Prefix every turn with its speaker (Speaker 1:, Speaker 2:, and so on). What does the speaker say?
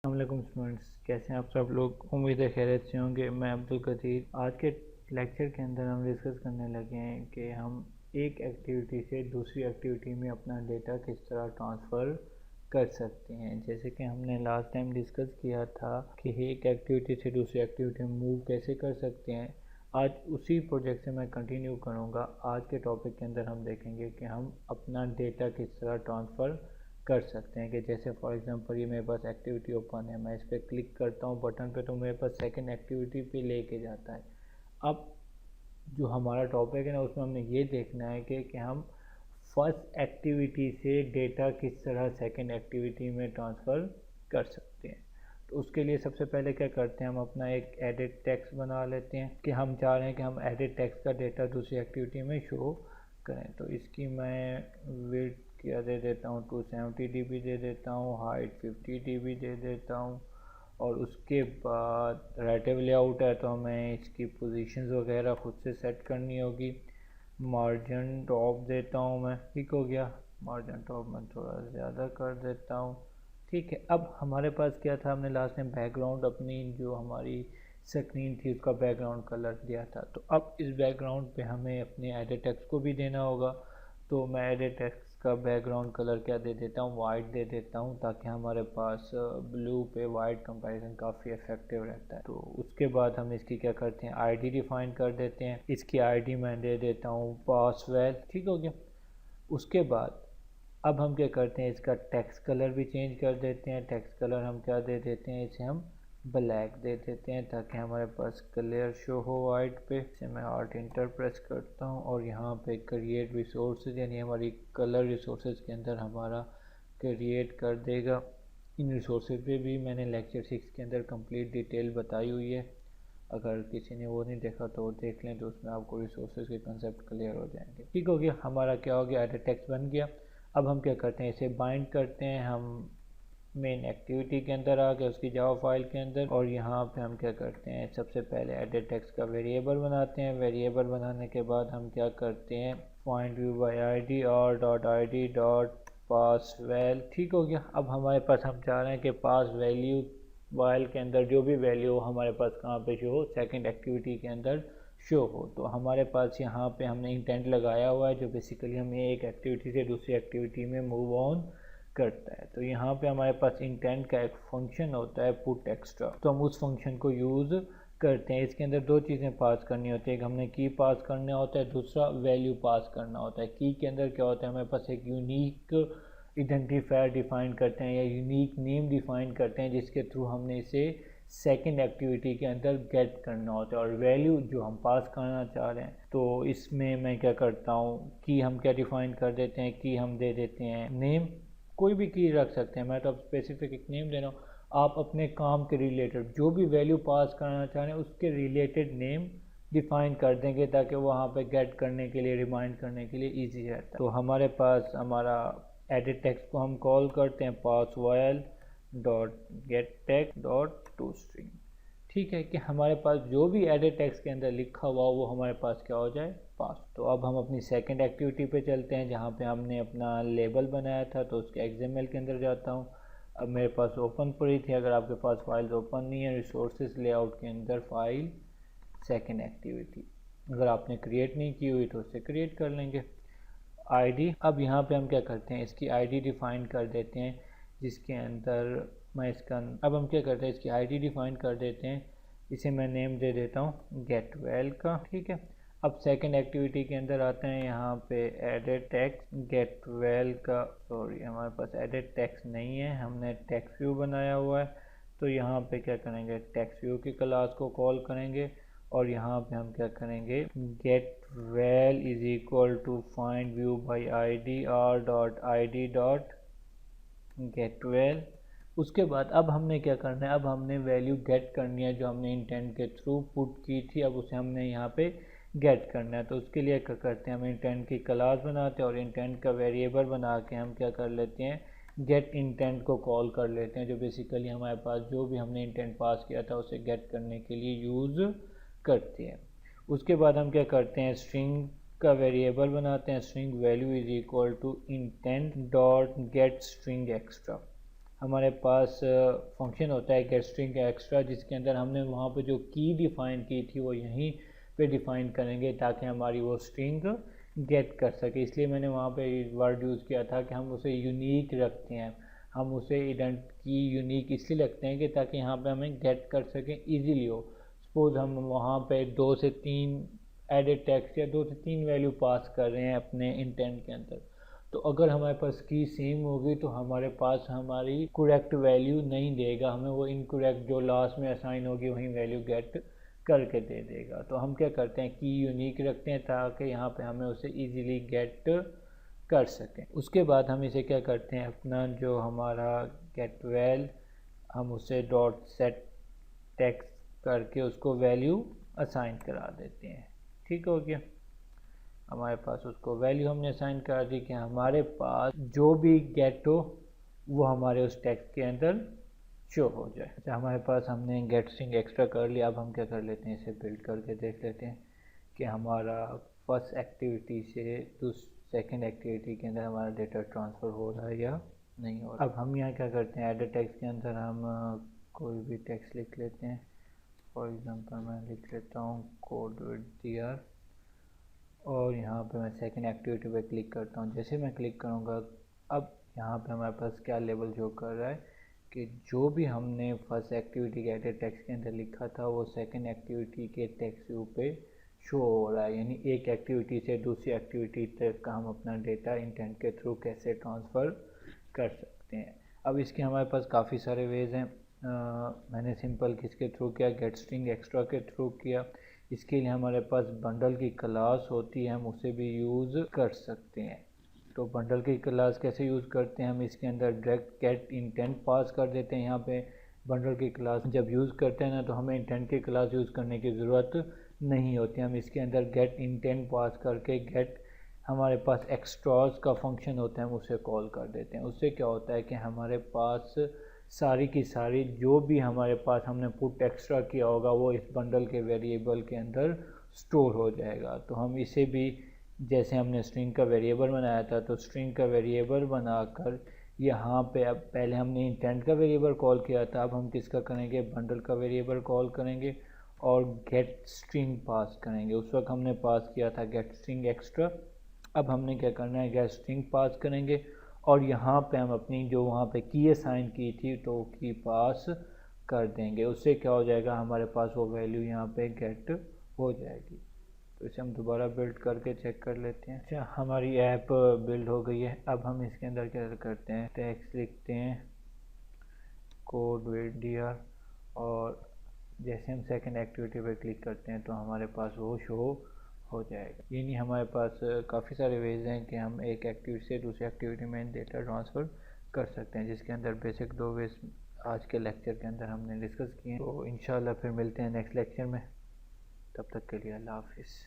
Speaker 1: अस्सलामुअलैकुम स्टूडेंट्स, कैसे हैं आप सब लोग। उम्मीद है खैरियत से होंगे। मैं अब्दुल कदीर। आज के लेक्चर के अंदर हम डिस्कस करने लगे हैं कि हम एक एक्टिविटी से दूसरी एक्टिविटी में अपना डेटा किस तरह ट्रांसफ़र कर सकते हैं। जैसे कि हमने लास्ट टाइम डिस्कस किया था कि एक एक्टिविटी से दूसरी एक्टिविटी में मूव कैसे कर सकते हैं। आज उसी प्रोजेक्ट से मैं कंटिन्यू करूँगा। आज के टॉपिक के अंदर हम देखेंगे कि हम अपना डेटा किस तरह ट्रांसफ़र कर सकते हैं। कि जैसे फॉर एग्जांपल ये मेरे पास एक्टिविटी ओपन है, मैं इस पर क्लिक करता हूँ बटन पे तो मेरे पास सेकंड एक्टिविटी पे लेके जाता है। अब जो हमारा टॉपिक है ना, उसमें हमने ये देखना है कि हम फर्स्ट एक्टिविटी से डेटा किस तरह सेकंड एक्टिविटी में ट्रांसफ़र कर सकते हैं। तो उसके लिए सबसे पहले क्या करते हैं, हम अपना एक एडिट टेक्स्ट बना लेते हैं कि हम चाह रहे हैं कि हम एडिट टेक्स्ट का डेटा दूसरी एक्टिविटी में शो करें। तो इसकी मैं विड्थ क्या दे देता हूँ 270 dB दे देता हूँ, हाइट 50 dB दे देता हूँ। और उसके बाद रेटिव लेआउट है तो हमें इसकी पोजीशंस वगैरह खुद से सेट करनी होगी। मार्जिन टॉप देता हूँ मैं, ठीक हो गया। मार्जिन टॉप मैं थोड़ा ज़्यादा कर देता हूँ, ठीक है। अब हमारे पास क्या था, हमने लास्ट टाइम बैकग्राउंड अपनी जो हमारी स्क्रीन थी उसका बैकग्राउंड कलर दिया था। तो अब इस बैकग्राउंड पे हमें अपने एडिट टेक्स्ट को भी देना होगा। तो मैं एडिट टेक्स्ट का बैकग्राउंड कलर क्या दे देता हूँ, वाइट दे देता हूँ, ताकि हमारे पास ब्लू पे वाइट कंपैरिजन काफ़ी इफेक्टिव रहता है। तो उसके बाद हम इसकी क्या करते हैं, आईडी डिफाइन कर देते हैं। इसकी आईडी मैं दे देता हूँ पासवेल, ठीक हो गया। उसके बाद अब हम क्या करते हैं, इसका टेक्स्ट कलर भी चेंज कर देते हैं। टेक्स्ट कलर हम क्या दे देते हैं, इसे हम ब्लैक दे देते हैं ताकि हमारे पास क्लियर शो हो वाइट पे। इसे मैं आर्ट इंटर प्रेस करता हूँ और यहाँ पे क्रिएट रिसोर्सेज यानी हमारी कलर रिसोर्सेज के अंदर हमारा क्रिएट कर देगा। इन रिसोर्सेज पे भी मैंने लेक्चर 6 के अंदर कंप्लीट डिटेल बताई हुई है। अगर किसी ने वो नहीं देखा तो देख लें, तो उसमें आपको रिसोर्सेज के कंसेप्ट क्लियर हो जाएंगे। ठीक हो गया, हमारा क्या हो गया, एडिट टेक्स्ट बन गया। अब हम क्या करते हैं, इसे बाइंड करते हैं। हम मेन एक्टिविटी के अंदर आ गए, उसकी जावा फाइल के अंदर, और यहाँ पे हम क्या करते हैं, सबसे पहले एडिट टेक्स्ट का वेरिएबल बनाते हैं। वेरिएबल बनाने के बाद हम क्या करते हैं, फाइंड व्यू बाय आईडी और डॉट आईडी डॉट पास वैल, ठीक हो गया। अब हमारे पास हम चाह रहे हैं कि पास वैल्यू वाइल के अंदर जो भी वैल्यू हमारे पास कहाँ पे शो हो, सेकंड एक्टिविटी के अंदर शो हो। तो हमारे पास यहाँ पे हमने इंटेंट लगाया हुआ है जो बेसिकली हमें एक एक्टिविटी से दूसरी एक्टिविटी में मूव ऑन करता है। तो यहाँ पे हमारे पास इंटेंट का एक फंक्शन होता है पुट एक्स्ट्रा, तो हम उस फंक्शन को यूज़ करते हैं। इसके अंदर दो चीज़ें पास करनी होती है, एक हमने की पास करना होता है, दूसरा वैल्यू पास करना होता है। की के अंदर क्या होता है, हमारे पास एक यूनिक आइडेंटिफायर डिफाइन करते हैं या यूनिक नेम डिफाइन करते हैं जिसके थ्रू हमने इसे सेकंड एक्टिविटी के अंदर गेट करना होता है। और वैल्यू जो हम पास करना चाह रहे हैं, तो इसमें मैं क्या करता हूँ, की हम क्या डिफाइन कर देते हैं, की हम दे देते हैं नेम, कोई भी की रख सकते हैं। मैं तो अब स्पेसिफिक एक नेम दे रहा हूँ। आप अपने काम के रिलेटेड जो भी वैल्यू पास करना चाह रहे हैं उसके रिलेटेड नेम डिफाइन कर देंगे ताकि वहाँ पे गेट करने के लिए, रिमाइंड करने के लिए इजी रहता है। तो हमारे पास हमारा एडिट टेक्स्ट को हम कॉल करते हैं pass while dot get text dot to string, ठीक है। कि हमारे पास जो भी एडिट टेक्स्ट के अंदर लिखा हुआ वो हमारे पास क्या हो जाए, पास। तो अब हम अपनी सेकंड एक्टिविटी पे चलते हैं जहाँ पे हमने अपना लेबल बनाया था। तो उसके XML के अंदर जाता हूँ। अब मेरे पास ओपन पड़ी थी, अगर आपके पास फाइल ओपन नहीं है, रिसोर्सेज लेआउट के अंदर फाइल सेकंड एक्टिविटी, अगर आपने क्रिएट नहीं की हुई तो उससे क्रिएट कर लेंगे। आईडी, अब यहाँ पे हम क्या करते हैं, इसकी आईडी डिफाइन कर देते हैं जिसके अंदर मैं इसका, अब हम क्या करते हैं, इसकी आईडी डिफाइन कर देते हैं। इसे मैं नेम दे देता हूँ गेट वेल का, ठीक है। अब सेकंड एक्टिविटी के अंदर आते हैं, यहाँ पे एडिट टेक्स्ट गेट वेल का, सॉरी हमारे पास एडिट टेक्स्ट नहीं है, हमने टेक्स्ट व्यू बनाया हुआ है। तो यहाँ पे क्या करेंगे, टेक्स्ट व्यू की क्लास को कॉल करेंगे और यहाँ पे हम क्या करेंगे, get well is equal to find view by ID R dot ID dot get well. उसके बाद अब हमने क्या करना है, अब हमने वैल्यू गेट करनी है जो हमने इंटेंट के थ्रू पुट की थी, अब उसे हमने यहाँ पे गेट करना है। तो उसके लिए क्या करते हैं, हम इंटेंट की क्लास बनाते हैं और इंटेंट का वेरिएबल बना के हम क्या कर लेते हैं, गेट इंटेंट को कॉल कर लेते हैं, जो बेसिकली हमारे पास जो भी हमने इंटेंट पास किया था उसे गेट करने के लिए यूज़ करते हैं। उसके बाद हम क्या करते हैं, स्ट्रिंग का वेरिएबल बनाते हैं, string value is equal to intent dot get string extra. हमारे पास फंक्शन होता है गेट स्ट्रिंग एक्स्ट्रा, जिसके अंदर हमने वहाँ पे जो की डिफ़ाइन की थी वो यहीं पे डिफ़ाइन करेंगे ताकि हमारी वो स्ट्रिंग गेट कर सके। इसलिए मैंने वहाँ पे वर्ड यूज़ किया था कि हम उसे यूनिक रखते हैं, हम उसे इडेंट की यूनिक इसलिए रखते हैं कि ताकि यहाँ पे हमें गेट कर सकें ईजीली हो। सपोज़ हम वहाँ पे 2 से 3 एडेड टेक्स्ट या 2 से 3 वैल्यू पास कर रहे हैं अपने इंटेंट के अंदर, तो अगर हमारे पास की सेम होगी तो हमारे पास हमारी करेक्ट वैल्यू नहीं देगा, हमें वो इनकरेक्ट जो लास्ट में असाइन होगी वही वैल्यू गेट करके दे देगा। तो हम क्या करते हैं की यूनिक रखते हैं ताकि यहाँ पे हमें उसे इजीली गेट कर सकें। उसके बाद हम इसे क्या करते हैं, अपना जो हमारा गेट वैल हम उसे डॉट सेट टेक्स्ट करके उसको वैल्यू असाइन करा देते हैं। ठीक हो गया, हमारे पास उसको वैल्यू हमने असाइन कर दी कि हमारे पास जो भी गेट हो वो हमारे उस टेक्स्ट के अंदर शो हो जाए। अच्छा, हमारे पास हमने गेट स्ट्रिंग एक्स्ट्रा कर लिया, अब हम क्या कर लेते हैं, इसे बिल्ड करके देख लेते हैं कि हमारा फर्स्ट एक्टिविटी से सेकंड एक्टिविटी के अंदर हमारा डेटा ट्रांसफ़र हो रहा है या नहीं हो रहा। अब हम यहाँ क्या करते हैं, एडिट टेक्स्ट के अंदर हम कोई भी टेक्स्ट लिख लेते हैं। फॉर एग्जांपल मैं लिख लेता हूँ कोड विद डीआर, और यहाँ पे मैं सेकंड एक्टिविटी पे क्लिक करता हूँ। जैसे मैं क्लिक करूँगा अब यहाँ पे हमारे पास क्या लेबल शो कर रहा है कि जो भी हमने फर्स्ट एक्टिविटी के एडिट टेक्स्ट के अंदर लिखा था वो सेकंड एक्टिविटी के टेक्स्ट व्यू पे शो हो रहा है। यानी एक एक्टिविटी से दूसरी एक्टिविटी तक का हम अपना डेटा इंटेंट के थ्रू कैसे ट्रांसफ़र कर सकते हैं। अब इसके हमारे पास काफ़ी सारे वेज हैं। मैंने सिंपल किसके थ्रू किया, गेट स्ट्रिंग एक्स्ट्रा के थ्रू किया। इसके लिए हमारे पास बंडल की क्लास होती है, हम उसे भी यूज़ कर सकते हैं। तो बंडल की क्लास कैसे यूज़ करते हैं, हम इसके अंदर डायरेक्ट गेट इंटेंट पास कर देते हैं। यहाँ पे बंडल की क्लास जब यूज़ करते हैं ना तो हमें इंटेंट की क्लास यूज़ करने की ज़रूरत नहीं होती। हम इसके अंदर गेट इंटेंट पास करके गेट हमारे पास एक्स्ट्रास का फंक्शन होता है, हम उसे कॉल कर देते हैं। उससे क्या होता है कि हमारे पास सारी की सारी जो भी हमारे पास हमने पुट एक्स्ट्रा किया होगा वो इस बंडल के वेरिएबल के अंदर स्टोर हो जाएगा। तो हम इसे भी जैसे हमने स्ट्रिंग का वेरिएबल बनाया था तो स्ट्रिंग का वेरिएबल बनाकर यहाँ पे अब पहले हमने इंटेंट का वेरिएबल कॉल किया था, अब हम किसका करेंगे, बंडल का वेरिएबल कॉल करेंगे और गेट स्ट्रिंग पास करेंगे। उस वक्त हमने पास किया था गेट स्ट्रिंग एक्स्ट्रा, अब हमने क्या करना है, गेट स्ट्रिंग पास करेंगे और यहाँ पे हम अपनी जो वहाँ पे की असाइन की थी तो की पास कर देंगे। उससे क्या हो जाएगा, हमारे पास वो वैल्यू यहाँ पे गेट हो जाएगी। तो इसे हम दोबारा बिल्ड करके चेक कर लेते हैं। अच्छा, हमारी ऐप बिल्ड हो गई है। अब हम इसके अंदर क्या करते हैं, टेक्स्ट लिखते हैं कोड विद डीआर, और जैसे हम सेकंड एक्टिविटी पे क्लिक करते हैं तो हमारे पास वो शो हो जाएगा। यानी हमारे पास काफ़ी सारे वेज हैं कि हम एक एक्टिविटी से दूसरी एक्टिविटी में डेटा ट्रांसफ़र कर सकते हैं, जिसके अंदर बेसिक 2 वेज आज के लेक्चर के अंदर हमने डिस्कस किए हैं। तो इंशाल्लाह फिर मिलते हैं नेक्स्ट लेक्चर में, तब तक के लिए अल्लाह हाफिज़।